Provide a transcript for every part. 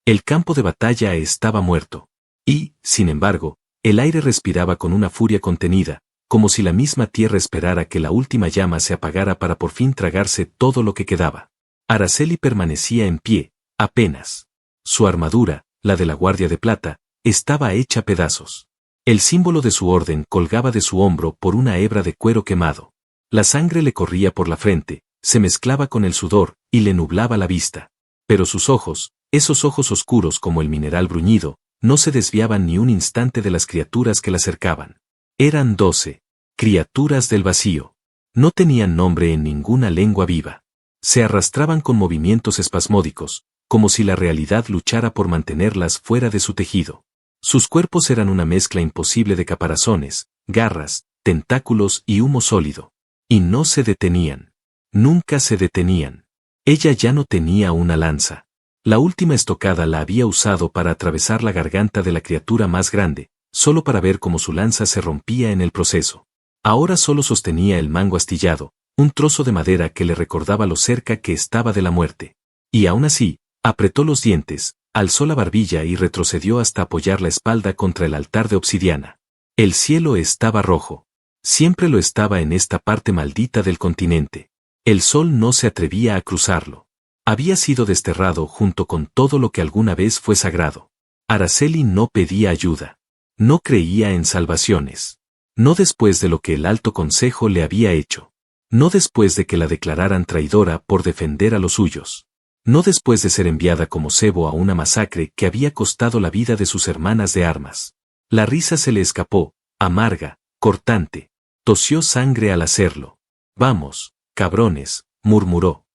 El campo de batalla estaba muerto. Y, sin embargo, el aire respiraba con una furia contenida, como si la misma tierra esperara que la última llama se apagara para por fin tragarse todo lo que quedaba. Araceli permanecía en pie, apenas. Su armadura, la de la Guardia de Plata, estaba hecha pedazos. El símbolo de su orden colgaba de su hombro por una hebra de cuero quemado. La sangre le corría por la frente, se mezclaba con el sudor y le nublaba la vista. Pero sus ojos, esos ojos oscuros como el mineral bruñido, no se desviaban ni un instante de las criaturas que la cercaban. Eran 12. Criaturas del vacío. No tenían nombre en ninguna lengua viva. Se arrastraban con movimientos espasmódicos, como si la realidad luchara por mantenerlas fuera de su tejido. Sus cuerpos eran una mezcla imposible de caparazones, garras, tentáculos y humo sólido. Y no se detenían. Nunca se detenían. Ella ya no tenía una lanza. La última estocada la había usado para atravesar la garganta de la criatura más grande, solo para ver cómo su lanza se rompía en el proceso. Ahora solo sostenía el mango astillado, un trozo de madera que le recordaba lo cerca que estaba de la muerte. Y aún así, apretó los dientes, alzó la barbilla y retrocedió hasta apoyar la espalda contra el altar de obsidiana. El cielo estaba rojo. Siempre lo estaba en esta parte maldita del continente. El sol no se atrevía a cruzarlo. Había sido desterrado junto con todo lo que alguna vez fue sagrado. Araceli no pedía ayuda. No creía en salvaciones. No después de lo que el Alto Consejo le había hecho. No después de que la declararan traidora por defender a los suyos. No después de ser enviada como cebo a una masacre que había costado la vida de sus hermanas de armas. La risa se le escapó, amarga, cortante. Tosió sangre al hacerlo. Vamos, cabrones, murmuró.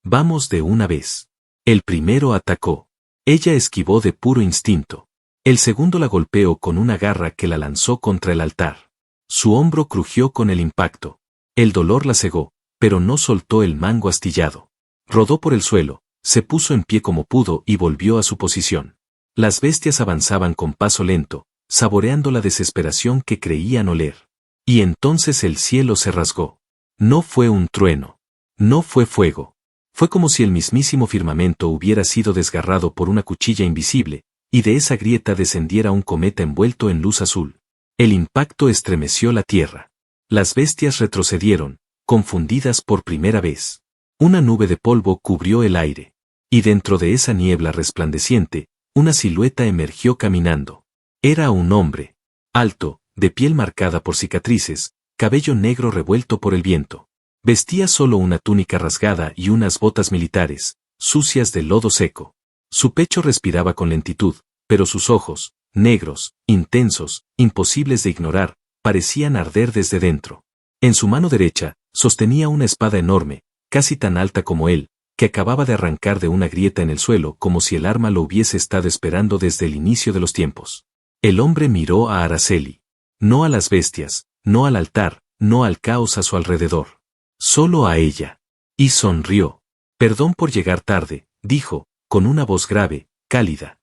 Vamos de una vez. El primero atacó. Ella esquivó de puro instinto. El segundo la golpeó con una garra que la lanzó contra el altar. Su hombro crujió con el impacto. El dolor la cegó, pero no soltó el mango astillado. Rodó por el suelo, se puso en pie como pudo y volvió a su posición. Las bestias avanzaban con paso lento, saboreando la desesperación que creían oler. Y entonces el cielo se rasgó. No fue un trueno. No fue fuego. Fue como si el mismísimo firmamento hubiera sido desgarrado por una cuchilla invisible, y de esa grieta descendiera un cometa envuelto en luz azul. El impacto estremeció la tierra. Las bestias retrocedieron, confundidas por primera vez. Una nube de polvo cubrió el aire. Y dentro de esa niebla resplandeciente, una silueta emergió caminando. Era un hombre. Alto, de piel marcada por cicatrices, cabello negro revuelto por el viento. Vestía solo una túnica rasgada y unas botas militares, sucias de lodo seco. Su pecho respiraba con lentitud, pero sus ojos, negros, intensos, imposibles de ignorar, parecían arder desde dentro. En su mano derecha, sostenía una espada enorme, casi tan alta como él, que acababa de arrancar de una grieta en el suelo como si el arma lo hubiese estado esperando desde el inicio de los tiempos. El hombre miró a Araceli. No a las bestias, no al altar, no al caos a su alrededor. Solo a ella. Y sonrió. Perdón por llegar tarde, dijo, con una voz grave, cálida.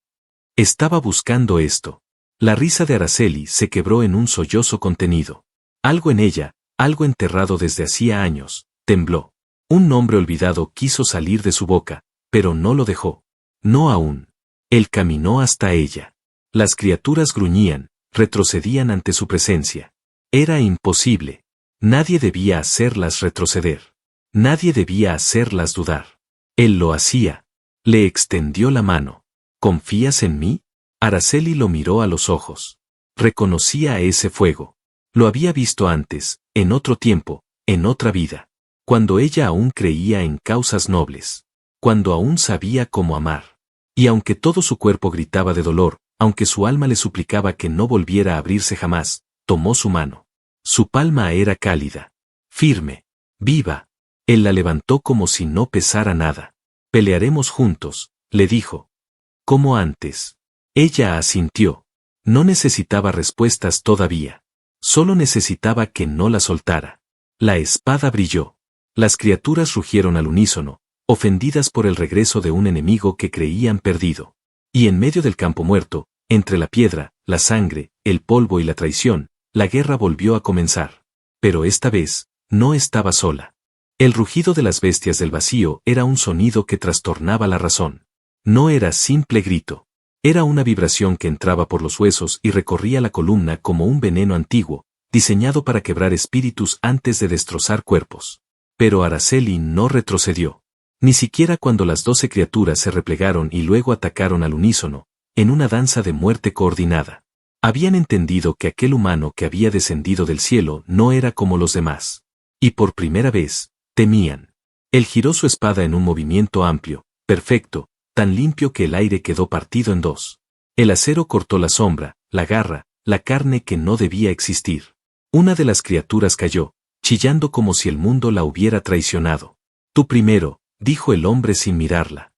Estaba buscando esto. La risa de Araceli se quebró en un sollozo contenido. Algo en ella, algo enterrado desde hacía años, tembló. Un nombre olvidado quiso salir de su boca, pero no lo dejó. No aún. Él caminó hasta ella. Las criaturas gruñían, retrocedían ante su presencia. Era imposible. Nadie debía hacerlas retroceder. Nadie debía hacerlas dudar. Él lo hacía. Le extendió la mano. ¿Confías en mí? Araceli lo miró a los ojos. Reconocía ese fuego. Lo había visto antes, en otro tiempo, en otra vida. Cuando ella aún creía en causas nobles. Cuando aún sabía cómo amar. Y aunque todo su cuerpo gritaba de dolor, aunque su alma le suplicaba que no volviera a abrirse jamás, tomó su mano. Su palma era cálida. Firme. Viva. Él la levantó como si no pesara nada. Pelearemos juntos, le dijo. Como antes. Ella asintió. No necesitaba respuestas todavía. Solo necesitaba que no la soltara. La espada brilló. Las criaturas rugieron al unísono, ofendidas por el regreso de un enemigo que creían perdido. Y en medio del campo muerto, entre la piedra, la sangre, el polvo y la traición, la guerra volvió a comenzar. Pero esta vez, no estaba sola. El rugido de las bestias del vacío era un sonido que trastornaba la razón. No era simple grito. Era una vibración que entraba por los huesos y recorría la columna como un veneno antiguo, diseñado para quebrar espíritus antes de destrozar cuerpos. Pero Araceli no retrocedió. Ni siquiera cuando las 12 criaturas se replegaron y luego atacaron al unísono, en una danza de muerte coordinada. Habían entendido que aquel humano que había descendido del cielo no era como los demás. Y por primera vez, temían. Él giró su espada en un movimiento amplio, perfecto, tan limpio que el aire quedó partido en dos. El acero cortó la sombra, la garra, la carne que no debía existir. Una de las criaturas cayó, chillando como si el mundo la hubiera traicionado. Tú primero, dijo el hombre sin mirarla.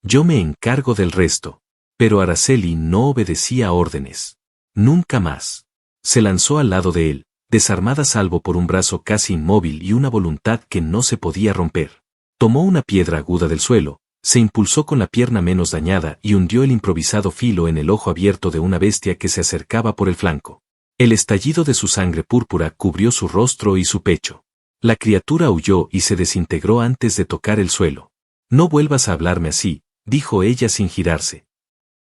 Yo me encargo del resto. Pero Araceli no obedecía órdenes. Nunca más. Se lanzó al lado de él, desarmada salvo por un brazo casi inmóvil y una voluntad que no se podía romper. Tomó una piedra aguda del suelo, se impulsó con la pierna menos dañada y hundió el improvisado filo en el ojo abierto de una bestia que se acercaba por el flanco. El estallido de su sangre púrpura cubrió su rostro y su pecho. La criatura huyó y se desintegró antes de tocar el suelo. No vuelvas a hablarme así, dijo ella sin girarse.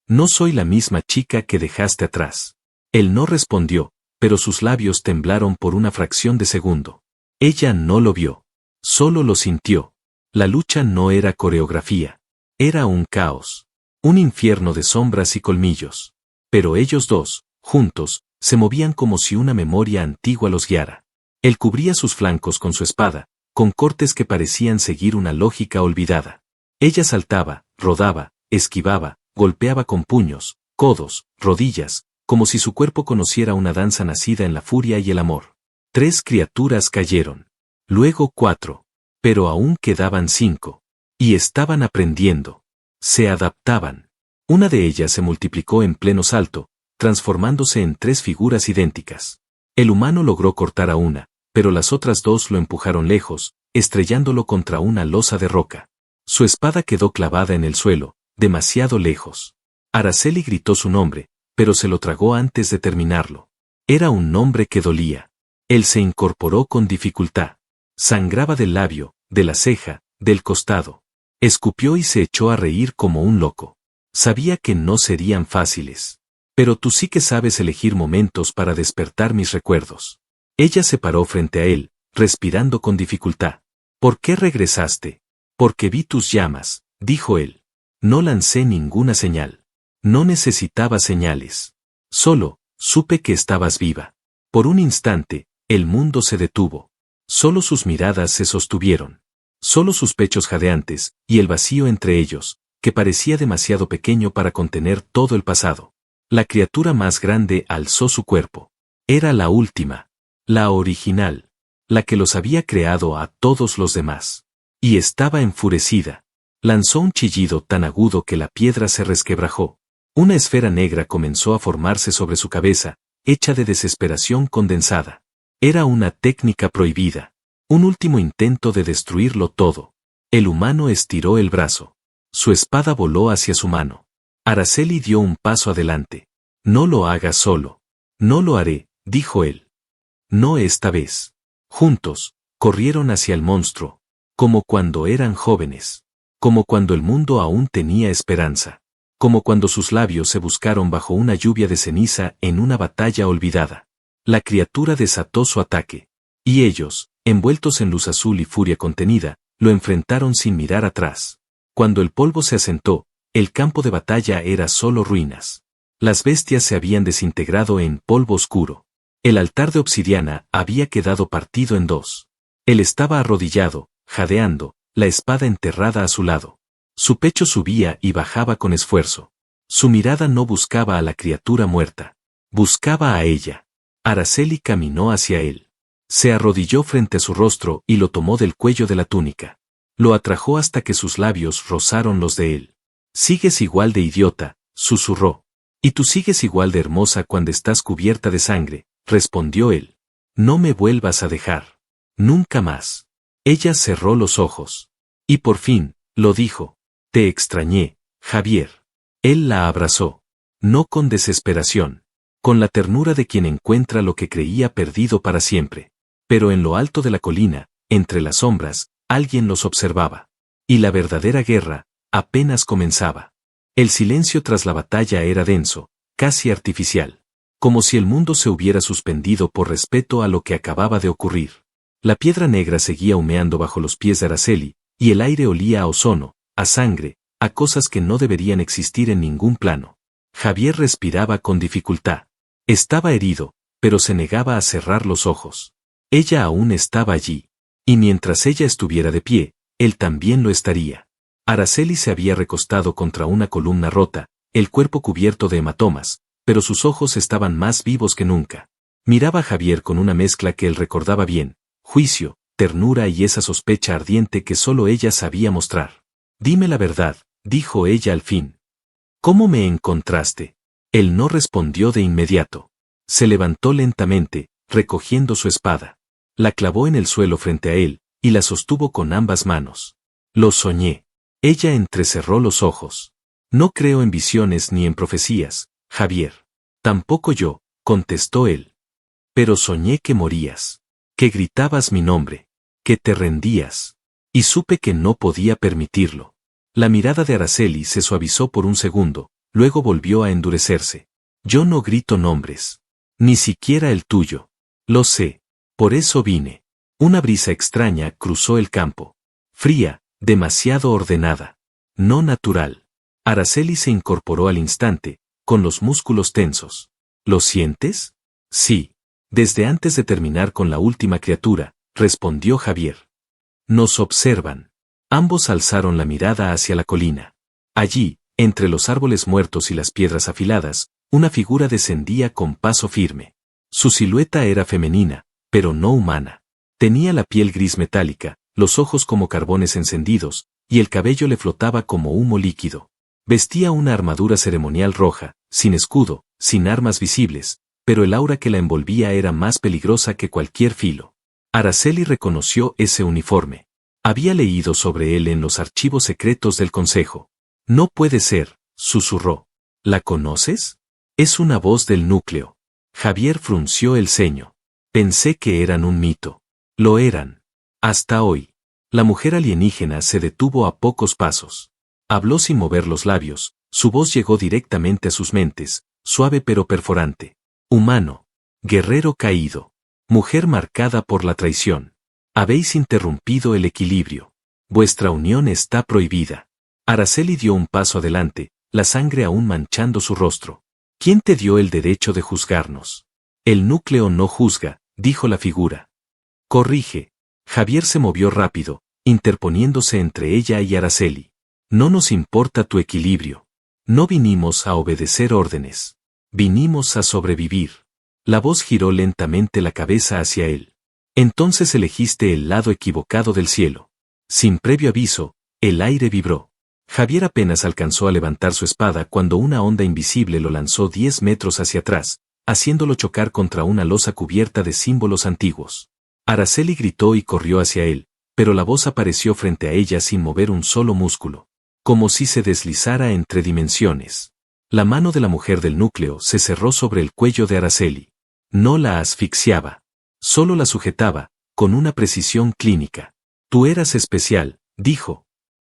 No soy la misma chica que dejaste atrás. Él no respondió, pero sus labios temblaron por una fracción de segundo. Ella no lo vio. Solo lo sintió. La lucha no era coreografía. Era un caos. Un infierno de sombras y colmillos. Pero ellos dos, juntos, se movían como si una memoria antigua los guiara. Él cubría sus flancos con su espada, con cortes que parecían seguir una lógica olvidada. Ella saltaba, rodaba, esquivaba, golpeaba con puños, codos, rodillas, como si su cuerpo conociera una danza nacida en la furia y el amor. 3 criaturas cayeron. Luego 4. Pero aún quedaban 5. Y estaban aprendiendo. Se adaptaban. Una de ellas se multiplicó en pleno salto, transformándose en 3 figuras idénticas. El humano logró cortar a una, pero las otras 2 lo empujaron lejos, estrellándolo contra una losa de roca. Su espada quedó clavada en el suelo, demasiado lejos. Araceli gritó su nombre, pero se lo tragó antes de terminarlo. Era un nombre que dolía. Él se incorporó con dificultad. Sangraba del labio, de la ceja, del costado. Escupió y se echó a reír como un loco. Sabía que no serían fáciles. Pero tú sí que sabes elegir momentos para despertar mis recuerdos. Ella se paró frente a él, respirando con dificultad. ¿Por qué regresaste? Porque vi tus llamas, dijo él. No lancé ninguna señal. No necesitaba señales. Solo, supe que estabas viva. Por un instante, el mundo se detuvo. Solo sus miradas se sostuvieron. Solo sus pechos jadeantes, y el vacío entre ellos, que parecía demasiado pequeño para contener todo el pasado. La criatura más grande alzó su cuerpo. Era la última. La original. La que los había creado a todos los demás. Y estaba enfurecida. Lanzó un chillido tan agudo que la piedra se resquebrajó. Una esfera negra comenzó a formarse sobre su cabeza, hecha de desesperación condensada. Era una técnica prohibida. Un último intento de destruirlo todo. El humano estiró el brazo. Su espada voló hacia su mano. Araceli dio un paso adelante. No lo hagas solo. No lo haré, dijo él. No esta vez. Juntos, corrieron hacia el monstruo. Como cuando eran jóvenes. Como cuando el mundo aún tenía esperanza. Como cuando sus labios se buscaron bajo una lluvia de ceniza en una batalla olvidada. La criatura desató su ataque. Y ellos, envueltos en luz azul y furia contenida, lo enfrentaron sin mirar atrás. Cuando el polvo se asentó, el campo de batalla era solo ruinas. Las bestias se habían desintegrado en polvo oscuro. El altar de obsidiana había quedado partido en 2. Él estaba arrodillado, jadeando, la espada enterrada a su lado. Su pecho subía y bajaba con esfuerzo. Su mirada no buscaba a la criatura muerta. Buscaba a ella. Araceli caminó hacia él. Se arrodilló frente a su rostro y lo tomó del cuello de la túnica. Lo atrajo hasta que sus labios rozaron los de él. Sigues igual de idiota, susurró. Y tú sigues igual de hermosa cuando estás cubierta de sangre, respondió él. No me vuelvas a dejar. Nunca más. Ella cerró los ojos. Y por fin, lo dijo. Te extrañé, Javier. Él la abrazó. No con desesperación. Con la ternura de quien encuentra lo que creía perdido para siempre. Pero en lo alto de la colina, entre las sombras, alguien los observaba. Y la verdadera guerra, apenas comenzaba. El silencio tras la batalla era denso, casi artificial. Como si el mundo se hubiera suspendido por respeto a lo que acababa de ocurrir. La piedra negra seguía humeando bajo los pies de Araceli, y el aire olía a ozono, a sangre, a cosas que no deberían existir en ningún plano. Javier respiraba con dificultad. Estaba herido, pero se negaba a cerrar los ojos. Ella aún estaba allí. Y mientras ella estuviera de pie, él también lo estaría. Araceli se había recostado contra una columna rota, el cuerpo cubierto de hematomas, pero sus ojos estaban más vivos que nunca. Miraba a Javier con una mezcla que él recordaba bien, juicio, ternura y esa sospecha ardiente que solo ella sabía mostrar. Dime la verdad, dijo ella al fin. ¿Cómo me encontraste? Él no respondió de inmediato. Se levantó lentamente, recogiendo su espada. La clavó en el suelo frente a él, y la sostuvo con ambas manos. Lo soñé. Ella entrecerró los ojos. No creo en visiones ni en profecías, Javier. Tampoco yo, contestó él. Pero soñé que morías. Que gritabas mi nombre. Que te rendías. Y supe que no podía permitirlo. La mirada de Araceli se suavizó por un segundo, luego volvió a endurecerse. Yo no grito nombres. Ni siquiera el tuyo. Lo sé. Por eso vine. Una brisa extraña cruzó el campo. Fría, demasiado ordenada. No natural. Araceli se incorporó al instante, con los músculos tensos. ¿Lo sientes? Sí. Desde antes de terminar con la última criatura, respondió Javier. Nos observan. Ambos alzaron la mirada hacia la colina. Allí, entre los árboles muertos y las piedras afiladas, una figura descendía con paso firme. Su silueta era femenina, pero no humana. Tenía la piel gris metálica, los ojos como carbones encendidos, y el cabello le flotaba como humo líquido. Vestía una armadura ceremonial roja, sin escudo, sin armas visibles, pero el aura que la envolvía era más peligrosa que cualquier filo. Araceli reconoció ese uniforme. Había leído sobre él en los archivos secretos del consejo. No puede ser, susurró. ¿La conoces? Es una voz del núcleo. Javier frunció el ceño. Pensé que eran un mito. Lo eran. Hasta hoy. La mujer alienígena se detuvo a pocos pasos. Habló sin mover los labios, su voz llegó directamente a sus mentes, suave pero perforante. Humano. Guerrero caído. Mujer marcada por la traición. Habéis interrumpido el equilibrio. Vuestra unión está prohibida. Araceli dio un paso adelante, la sangre aún manchando su rostro. ¿Quién te dio el derecho de juzgarnos? El núcleo no juzga, dijo la figura. Corrige. Javier se movió rápido, interponiéndose entre ella y Araceli. No nos importa tu equilibrio. No vinimos a obedecer órdenes. Vinimos a sobrevivir. La voz giró lentamente la cabeza hacia él. Entonces elegiste el lado equivocado del cielo. Sin previo aviso, el aire vibró. Javier apenas alcanzó a levantar su espada cuando una onda invisible lo lanzó 10 metros hacia atrás, haciéndolo chocar contra una losa cubierta de símbolos antiguos. Araceli gritó y corrió hacia él, pero la voz apareció frente a ella sin mover un solo músculo, como si se deslizara entre dimensiones. La mano de la mujer del núcleo se cerró sobre el cuello de Araceli. No la asfixiaba. Solo la sujetaba, con una precisión clínica. Tú eras especial, dijo.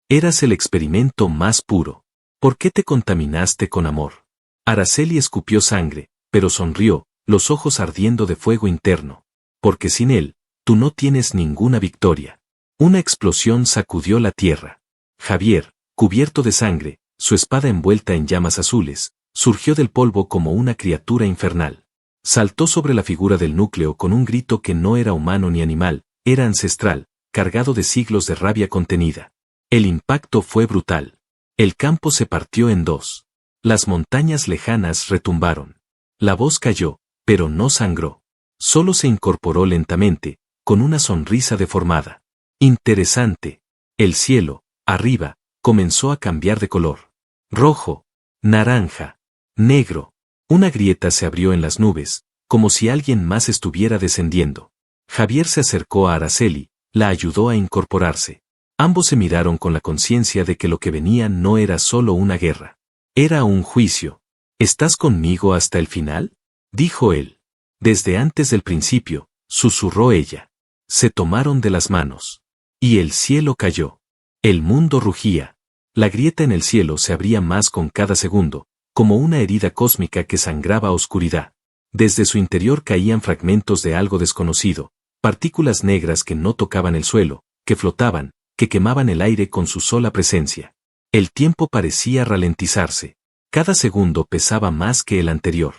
Eras el experimento más puro. ¿Por qué te contaminaste con amor? Araceli escupió sangre, pero sonrió, los ojos ardiendo de fuego interno. Porque sin él, tú no tienes ninguna victoria. Una explosión sacudió la tierra. Javier, cubierto de sangre, su espada envuelta en llamas azules, surgió del polvo como una criatura infernal. Saltó sobre la figura del núcleo con un grito que no era humano ni animal, era ancestral, cargado de siglos de rabia contenida. El impacto fue brutal. El campo se partió en dos. Las montañas lejanas retumbaron. La voz cayó, pero no sangró. Solo se incorporó lentamente, con una sonrisa deformada. Interesante. El cielo, arriba, comenzó a cambiar de color. Rojo, naranja, negro. Una grieta se abrió en las nubes, como si alguien más estuviera descendiendo. Javier se acercó a Araceli, la ayudó a incorporarse. Ambos se miraron con la conciencia de que lo que venía no era solo una guerra. Era un juicio. ¿Estás conmigo hasta el final? Dijo él. Desde antes del principio, susurró ella. Se tomaron de las manos. Y el cielo cayó. El mundo rugía. La grieta en el cielo se abría más con cada segundo, como una herida cósmica que sangraba a oscuridad. Desde su interior caían fragmentos de algo desconocido, partículas negras que no tocaban el suelo, que flotaban, que quemaban el aire con su sola presencia. El tiempo parecía ralentizarse. Cada segundo pesaba más que el anterior.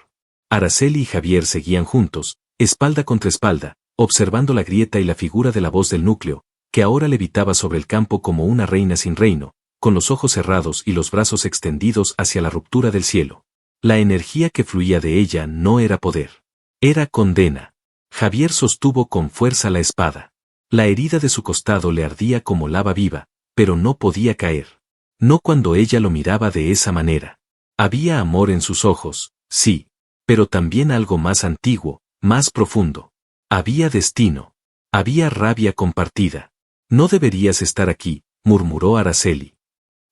Araceli y Javier seguían juntos, espalda contra espalda, observando la grieta y la figura de la voz del núcleo, que ahora levitaba sobre el campo como una reina sin reino, con los ojos cerrados y los brazos extendidos hacia la ruptura del cielo. La energía que fluía de ella no era poder. Era condena. Javier sostuvo con fuerza la espada. La herida de su costado le ardía como lava viva, pero no podía caer. No cuando ella lo miraba de esa manera. Había amor en sus ojos, sí, pero también algo más antiguo, más profundo. Había destino. Había rabia compartida. No deberías estar aquí, murmuró Araceli.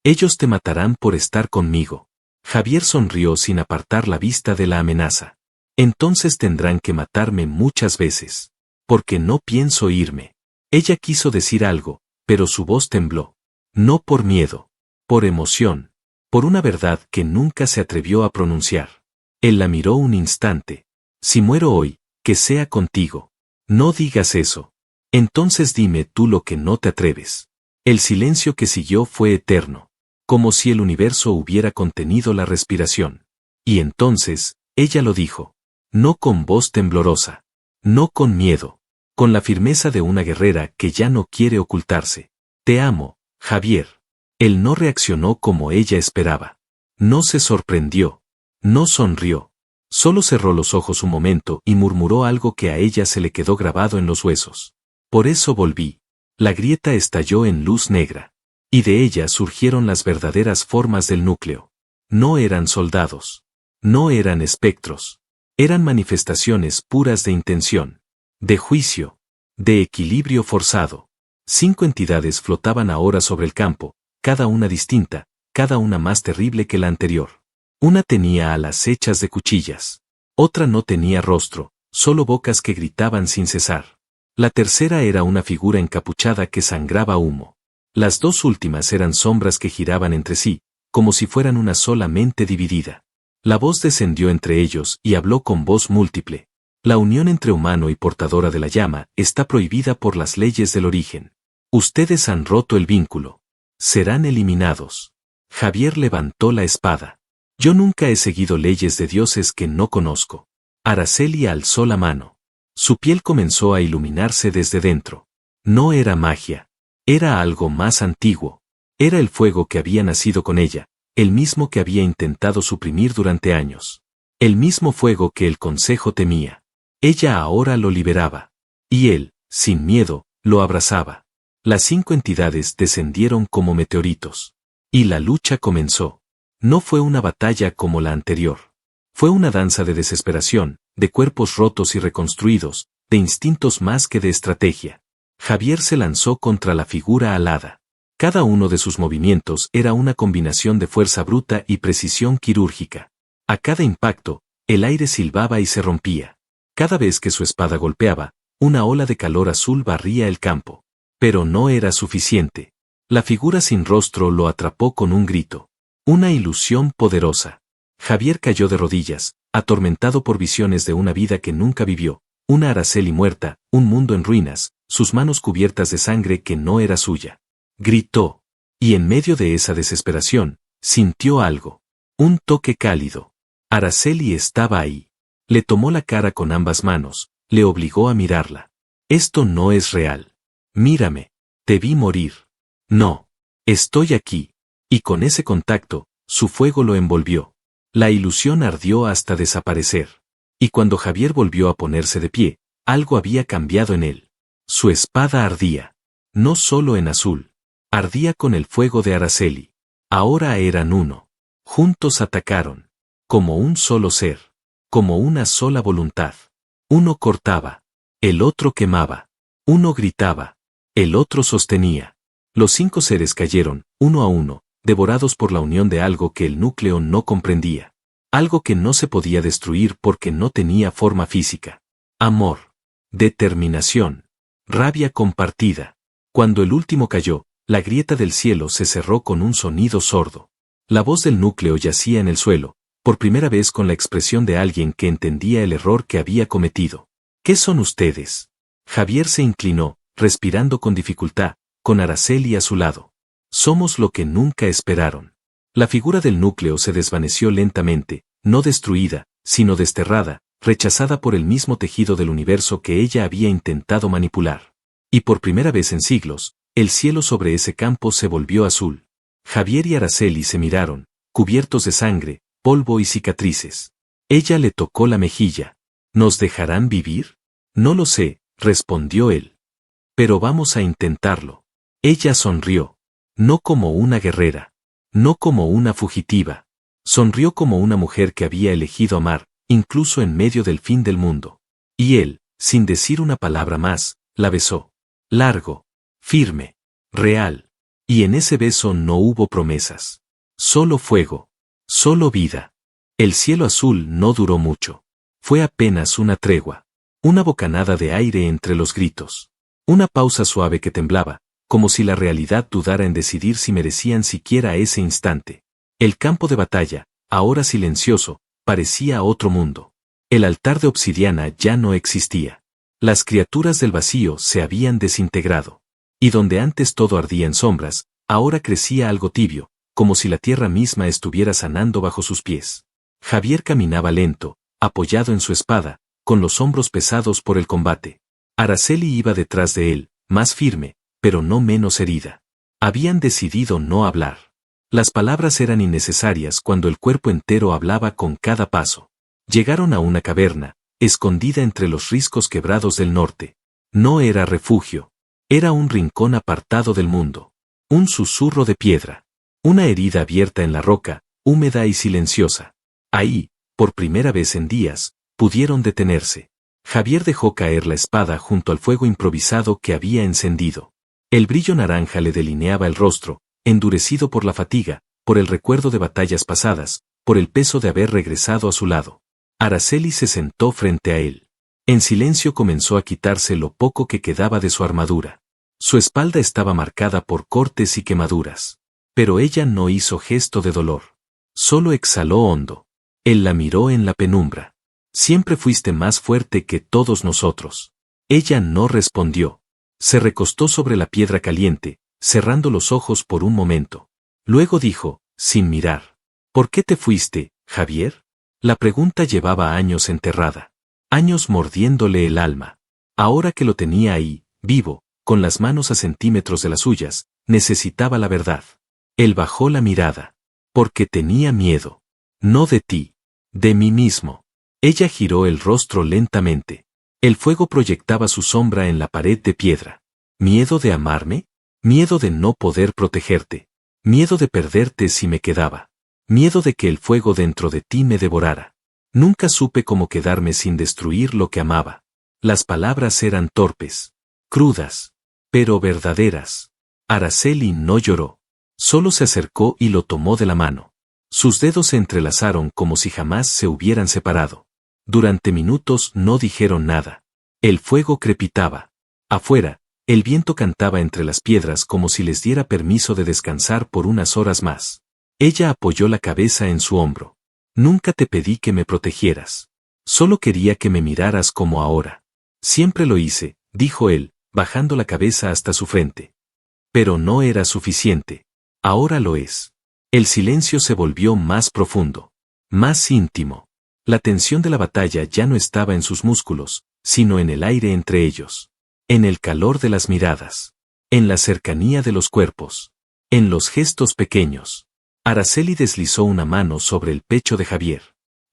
Ellos te matarán por estar conmigo. Javier sonrió sin apartar la vista de la amenaza. Entonces tendrán que matarme muchas veces. Porque no pienso irme. Ella quiso decir algo, pero su voz tembló. No por miedo. Por emoción. Por una verdad que nunca se atrevió a pronunciar. Él la miró un instante. Si muero hoy, que sea contigo. No digas eso. Entonces dime tú lo que no te atreves. El silencio que siguió fue eterno. Como si el universo hubiera contenido la respiración. Y entonces, ella lo dijo. No con voz temblorosa. No con miedo. Con la firmeza de una guerrera que ya no quiere ocultarse. Te amo, Javier. Él no reaccionó como ella esperaba. No se sorprendió. No sonrió. Solo cerró los ojos un momento y murmuró algo que a ella se le quedó grabado en los huesos. Por eso volví. La grieta estalló en luz negra. Y de ella surgieron las verdaderas formas del núcleo. No eran soldados. No eran espectros. Eran manifestaciones puras de intención. De juicio. De equilibrio forzado. 5 entidades flotaban ahora sobre el campo, cada una distinta, cada una más terrible que la anterior. Una tenía alas hechas de cuchillas. Otra no tenía rostro, solo bocas que gritaban sin cesar. La tercera era una figura encapuchada que sangraba humo. Las 2 últimas eran sombras que giraban entre sí, como si fueran una sola mente dividida. La voz descendió entre ellos y habló con voz múltiple. La unión entre humano y portadora de la llama está prohibida por las leyes del origen. Ustedes han roto el vínculo. Serán eliminados. Javier levantó la espada. Yo nunca he seguido leyes de dioses que no conozco. Araceli alzó la mano. Su piel comenzó a iluminarse desde dentro. No era magia. Era algo más antiguo. Era el fuego que había nacido con ella, el mismo que había intentado suprimir durante años. El mismo fuego que el consejo temía. Ella ahora lo liberaba. Y él, sin miedo, lo abrazaba. Las 5 entidades descendieron como meteoritos. Y la lucha comenzó. No fue una batalla como la anterior. Fue una danza de desesperación, de cuerpos rotos y reconstruidos, de instintos más que de estrategia. Javier se lanzó contra la figura alada. Cada uno de sus movimientos era una combinación de fuerza bruta y precisión quirúrgica. A cada impacto, el aire silbaba y se rompía. Cada vez que su espada golpeaba, una ola de calor azul barría el campo. Pero no era suficiente. La figura sin rostro lo atrapó con un grito. Una ilusión poderosa. Javier cayó de rodillas, atormentado por visiones de una vida que nunca vivió, una Araceli muerta, un mundo en ruinas, sus manos cubiertas de sangre que no era suya. Gritó. Y en medio de esa desesperación, sintió algo. Un toque cálido. Araceli estaba ahí. Le tomó la cara con ambas manos, le obligó a mirarla. Esto no es real. Mírame. Te vi morir. No. Estoy aquí. Y con ese contacto, su fuego lo envolvió. La ilusión ardió hasta desaparecer. Y cuando Javier volvió a ponerse de pie, algo había cambiado en él. Su espada ardía. No solo en azul. Ardía con el fuego de Araceli. Ahora eran uno. Juntos atacaron. Como un solo ser. Como una sola voluntad. Uno cortaba. El otro quemaba. Uno gritaba. El otro sostenía. Los 5 seres cayeron, uno a uno, devorados por la unión de algo que el núcleo no comprendía. Algo que no se podía destruir porque no tenía forma física. Amor. Determinación. Rabia compartida. Cuando el último cayó, La grieta del cielo se cerró con un sonido sordo. La voz del núcleo yacía en el suelo, por primera vez con la expresión de alguien que entendía el error que había cometido. ¿Qué son ustedes? Javier se inclinó, respirando con dificultad, con Araceli a su lado. Somos lo que nunca esperaron. La figura del núcleo se desvaneció lentamente, no destruida, sino desterrada, rechazada por el mismo tejido del universo que ella había intentado manipular. Y por primera vez en siglos, el cielo sobre ese campo se volvió azul. Javier y Araceli se miraron, cubiertos de sangre, polvo y cicatrices. Ella le tocó la mejilla. ¿Nos dejarán vivir? No lo sé, respondió él. Pero vamos a intentarlo. Ella sonrió. No como una guerrera. No como una fugitiva. Sonrió como una mujer que había elegido amar, incluso en medio del fin del mundo. Y él, sin decir una palabra más, la besó. Largo, firme, real. Y en ese beso no hubo promesas. Solo fuego. Solo vida. El cielo azul no duró mucho. Fue apenas una tregua. Una bocanada de aire entre los gritos. Una pausa suave que temblaba, como si la realidad dudara en decidir si merecían siquiera ese instante. El campo de batalla, ahora silencioso, parecía otro mundo. El altar de obsidiana ya no existía. Las criaturas del vacío se habían desintegrado. Y donde antes todo ardía en sombras, ahora crecía algo tibio, como si la tierra misma estuviera sanando bajo sus pies. Javier caminaba lento, apoyado en su espada, con los hombros pesados por el combate. Araceli iba detrás de él, más firme, pero no menos herida. Habían decidido no hablar. Las palabras eran innecesarias cuando el cuerpo entero hablaba con cada paso. Llegaron a una caverna, escondida entre los riscos quebrados del norte. No era refugio. Era un rincón apartado del mundo. Un susurro de piedra. Una herida abierta en la roca, húmeda y silenciosa. Ahí, por primera vez en días, pudieron detenerse. Javier dejó caer la espada junto al fuego improvisado que había encendido. El brillo naranja le delineaba el rostro, endurecido por la fatiga, por el recuerdo de batallas pasadas, por el peso de haber regresado a su lado. Araceli se sentó frente a él. En silencio comenzó a quitarse lo poco que quedaba de su armadura. Su espalda estaba marcada por cortes y quemaduras. Pero ella no hizo gesto de dolor. Solo exhaló hondo. Él la miró en la penumbra. Siempre fuiste más fuerte que todos nosotros. Ella no respondió. Se recostó sobre la piedra caliente, cerrando los ojos por un momento. Luego dijo, sin mirar. ¿Por qué te fuiste, Javier? La pregunta llevaba años enterrada. Años mordiéndole el alma. Ahora que lo tenía ahí, vivo, con las manos a centímetros de las suyas, necesitaba la verdad. Él bajó la mirada. Porque tenía miedo. No de ti. De mí mismo. Ella giró el rostro lentamente. El fuego proyectaba su sombra en la pared de piedra. ¿Miedo de amarme? Miedo de no poder protegerte. Miedo de perderte si me quedaba. Miedo de que el fuego dentro de ti me devorara. Nunca supe cómo quedarme sin destruir lo que amaba. Las palabras eran torpes. Crudas. Pero verdaderas. Araceli no lloró. Solo se acercó y lo tomó de la mano. Sus dedos se entrelazaron como si jamás se hubieran separado. Durante minutos no dijeron nada. El fuego crepitaba. Afuera, el viento cantaba entre las piedras como si les diera permiso de descansar por unas horas más. Ella apoyó la cabeza en su hombro. Nunca te pedí que me protegieras. Solo quería que me miraras como ahora. Siempre lo hice, dijo él, bajando la cabeza hasta su frente. Pero no era suficiente. Ahora lo es. El silencio se volvió más profundo, más íntimo. La tensión de la batalla ya no estaba en sus músculos, sino en el aire entre ellos. En el calor de las miradas. En la cercanía de los cuerpos. En los gestos pequeños. Araceli deslizó una mano sobre el pecho de Javier.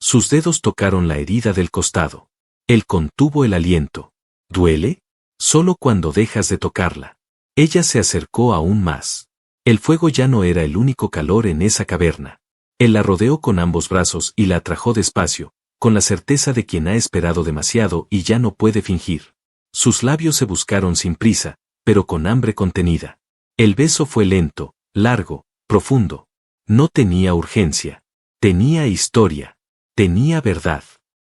Sus dedos tocaron la herida del costado. Él contuvo el aliento. ¿Duele? Solo cuando dejas de tocarla. Ella se acercó aún más. El fuego ya no era el único calor en esa caverna. Él la rodeó con ambos brazos y la atrajo despacio, con la certeza de quien ha esperado demasiado y ya no puede fingir. Sus labios se buscaron sin prisa, pero con hambre contenida. El beso fue lento, largo, profundo. No tenía urgencia. Tenía historia. Tenía verdad.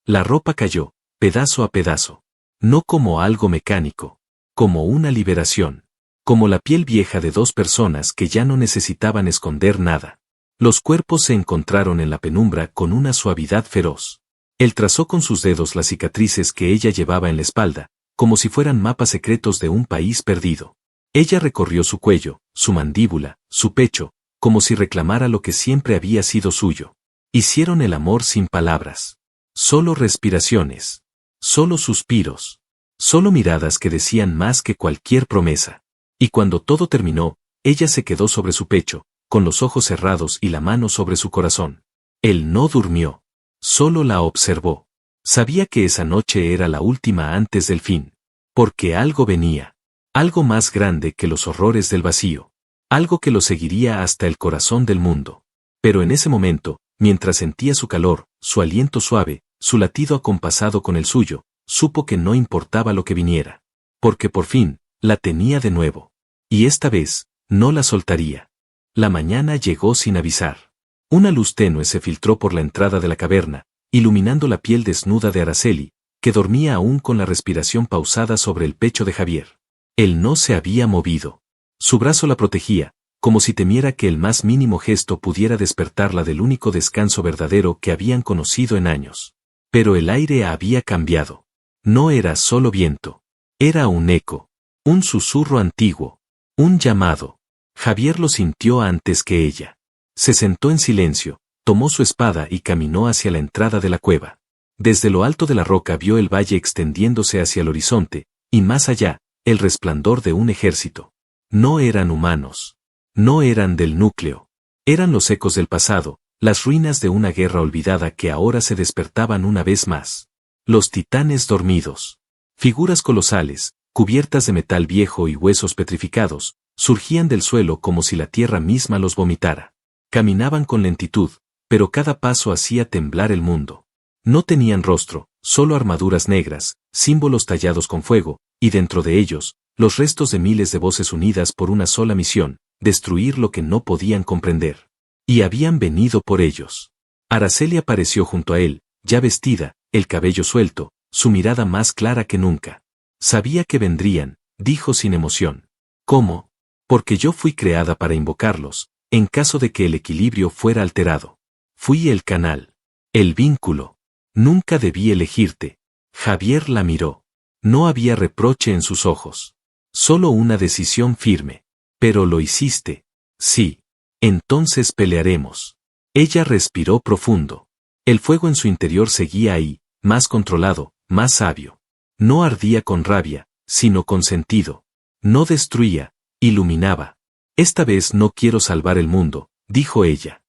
La ropa cayó, pedazo a pedazo. No como algo mecánico. Como una liberación. como la piel vieja de dos personas que ya no necesitaban esconder nada. Los cuerpos se encontraron en la penumbra con una suavidad feroz. Él trazó con sus dedos las cicatrices que ella llevaba en la espalda, como si fueran mapas secretos de un país perdido. Ella recorrió su cuello, su mandíbula, su pecho, como si reclamara lo que siempre había sido suyo. Hicieron el amor sin palabras. Solo respiraciones. Solo suspiros. Solo miradas que decían más que cualquier promesa. Y cuando todo terminó, ella se quedó sobre su pecho, con los ojos cerrados y la mano sobre su corazón. Él no durmió. Solo la observó. Sabía que esa noche era la última antes del fin. Porque algo venía. Algo más grande que los horrores del vacío. Algo que lo seguiría hasta el corazón del mundo. Pero en ese momento, mientras sentía su calor, su aliento suave, su latido acompasado con el suyo, supo que no importaba lo que viniera. Porque por fin, la tenía de nuevo. Y esta vez, no la soltaría. La mañana llegó sin avisar. Una luz tenue se filtró por la entrada de la caverna, iluminando la piel desnuda de Araceli, que dormía aún con la respiración pausada sobre el pecho de Javier. Él no se había movido. Su brazo la protegía, como si temiera que el más mínimo gesto pudiera despertarla del único descanso verdadero que habían conocido en años. Pero el aire había cambiado. No era solo viento. Era un eco. Un susurro antiguo. Un llamado. Javier lo sintió antes que ella. Se sentó en silencio, tomó su espada y caminó hacia la entrada de la cueva. Desde lo alto de la roca vio el valle extendiéndose hacia el horizonte, y más allá, el resplandor de un ejército. No eran humanos. No eran del núcleo. Eran los ecos del pasado, las ruinas de una guerra olvidada que ahora se despertaban una vez más. Los titanes dormidos. Figuras colosales, cubiertas de metal viejo y huesos petrificados, surgían del suelo como si la tierra misma los vomitara. Caminaban con lentitud, pero cada paso hacía temblar el mundo. No tenían rostro, solo armaduras negras, símbolos tallados con fuego, y dentro de ellos, los restos de miles de voces unidas por una sola misión, destruir lo que no podían comprender. Y habían venido por ellos. Araceli apareció junto a él, ya vestida, el cabello suelto, su mirada más clara que nunca. Sabía que vendrían, dijo sin emoción. ¿Cómo? Porque yo fui creada para invocarlos, en caso de que el equilibrio fuera alterado. Fui el canal. El vínculo. Nunca debí elegirte. Javier la miró. No había reproche en sus ojos. Solo una decisión firme. Pero lo hiciste. Sí. Entonces pelearemos. Ella respiró profundo. El fuego en su interior seguía ahí, más controlado, más sabio. No ardía con rabia, sino con sentido. No destruía, iluminaba. Esta vez no quiero salvar el mundo, dijo ella.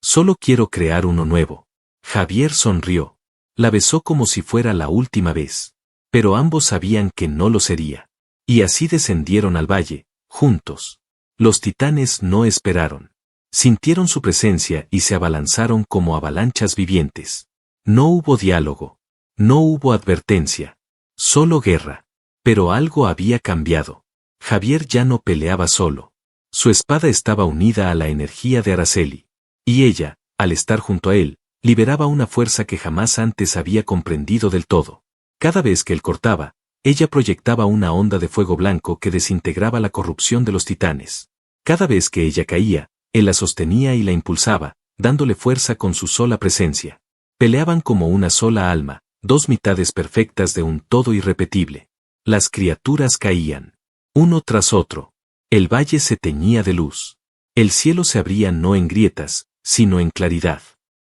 Solo quiero crear uno nuevo. Javier sonrió. La besó como si fuera la última vez. Pero ambos sabían que no lo sería. Y así descendieron al valle, juntos. Los titanes no esperaron. Sintieron su presencia y se abalanzaron como avalanchas vivientes. No hubo diálogo. No hubo advertencia. Solo guerra. Pero algo había cambiado. Javier ya no peleaba solo. Su espada estaba unida a la energía de Araceli. Y ella, al estar junto a él, liberaba una fuerza que jamás antes había comprendido del todo. Cada vez que él cortaba, ella proyectaba una onda de fuego blanco que desintegraba la corrupción de los titanes. Cada vez que ella caía, él la sostenía y la impulsaba, dándole fuerza con su sola presencia. Peleaban como una sola alma, dos mitades perfectas de un todo irrepetible. Las criaturas caían, uno tras otro. El valle se teñía de luz. El cielo se abría no en grietas, sino en claridad.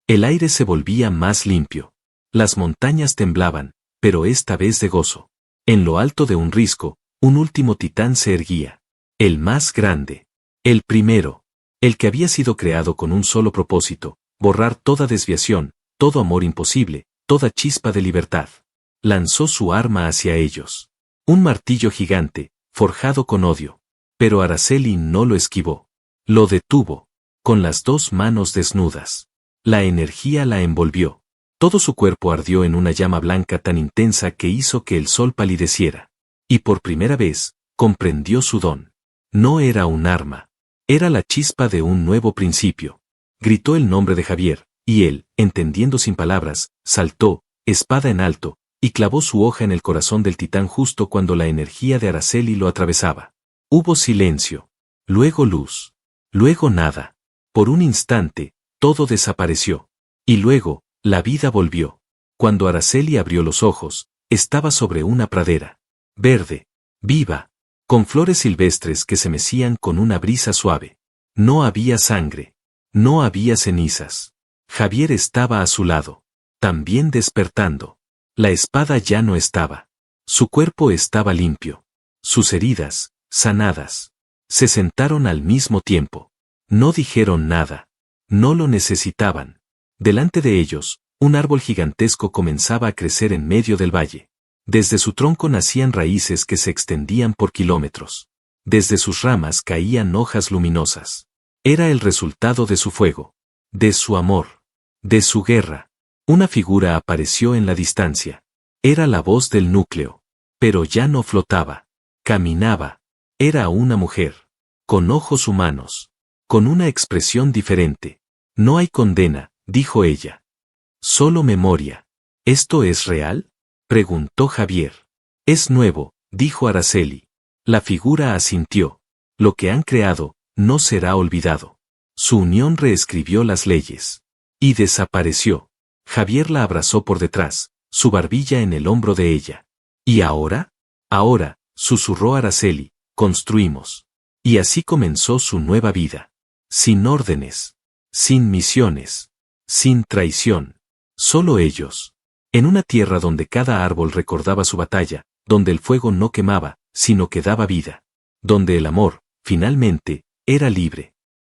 El aire se volvía más limpio. Las montañas temblaban, pero esta vez de gozo. En lo alto de un risco, un último titán se erguía. El más grande. El primero. El que había sido creado con un solo propósito, borrar toda desviación, todo amor imposible, toda chispa de libertad. Lanzó su arma hacia ellos. Un martillo gigante, forjado con odio. Pero Araceli no lo esquivó. Lo detuvo. Con las dos manos desnudas. La energía la envolvió. Todo su cuerpo ardió en una llama blanca tan intensa que hizo que el sol palideciera. Y por primera vez, comprendió su don. No era un arma. Era la chispa de un nuevo principio. Gritó el nombre de Javier, y él, entendiendo sin palabras, saltó, espada en alto, y clavó su hoja en el corazón del titán justo cuando la energía de Araceli lo atravesaba. Hubo silencio. Luego luz. Luego nada. Por un instante, todo desapareció. Y luego, la vida volvió. Cuando Araceli abrió los ojos, estaba sobre una pradera. Verde. Viva. Con flores silvestres que se mecían con una brisa suave. No había sangre. No había cenizas. Javier estaba a su lado. También despertando. La espada ya no estaba. Su cuerpo estaba limpio. Sus heridas, sanadas. Se sentaron al mismo tiempo. No dijeron nada. No lo necesitaban. Delante de ellos, un árbol gigantesco comenzaba a crecer en medio del valle. Desde su tronco nacían raíces que se extendían por kilómetros. Desde sus ramas caían hojas luminosas. Era el resultado de su fuego. De su amor. De su guerra. Una figura apareció en la distancia. Era la voz del núcleo. Pero ya no flotaba. Caminaba. Era una mujer. Con ojos humanos. Con una expresión diferente. No hay condena, dijo ella. Solo memoria. ¿Esto es real? Preguntó Javier. Es nuevo, dijo Araceli. La figura asintió. Lo que han creado, no será olvidado. Su unión reescribió las leyes. Y desapareció. Javier la abrazó por detrás, su barbilla en el hombro de ella. ¿Y ahora? Ahora, susurró Araceli, construimos. Y así comenzó su nueva vida. Sin órdenes. Sin misiones. Sin traición. Solo ellos. En una tierra donde cada árbol recordaba su batalla, donde el fuego no quemaba, sino que daba vida. Donde el amor, finalmente, era libre.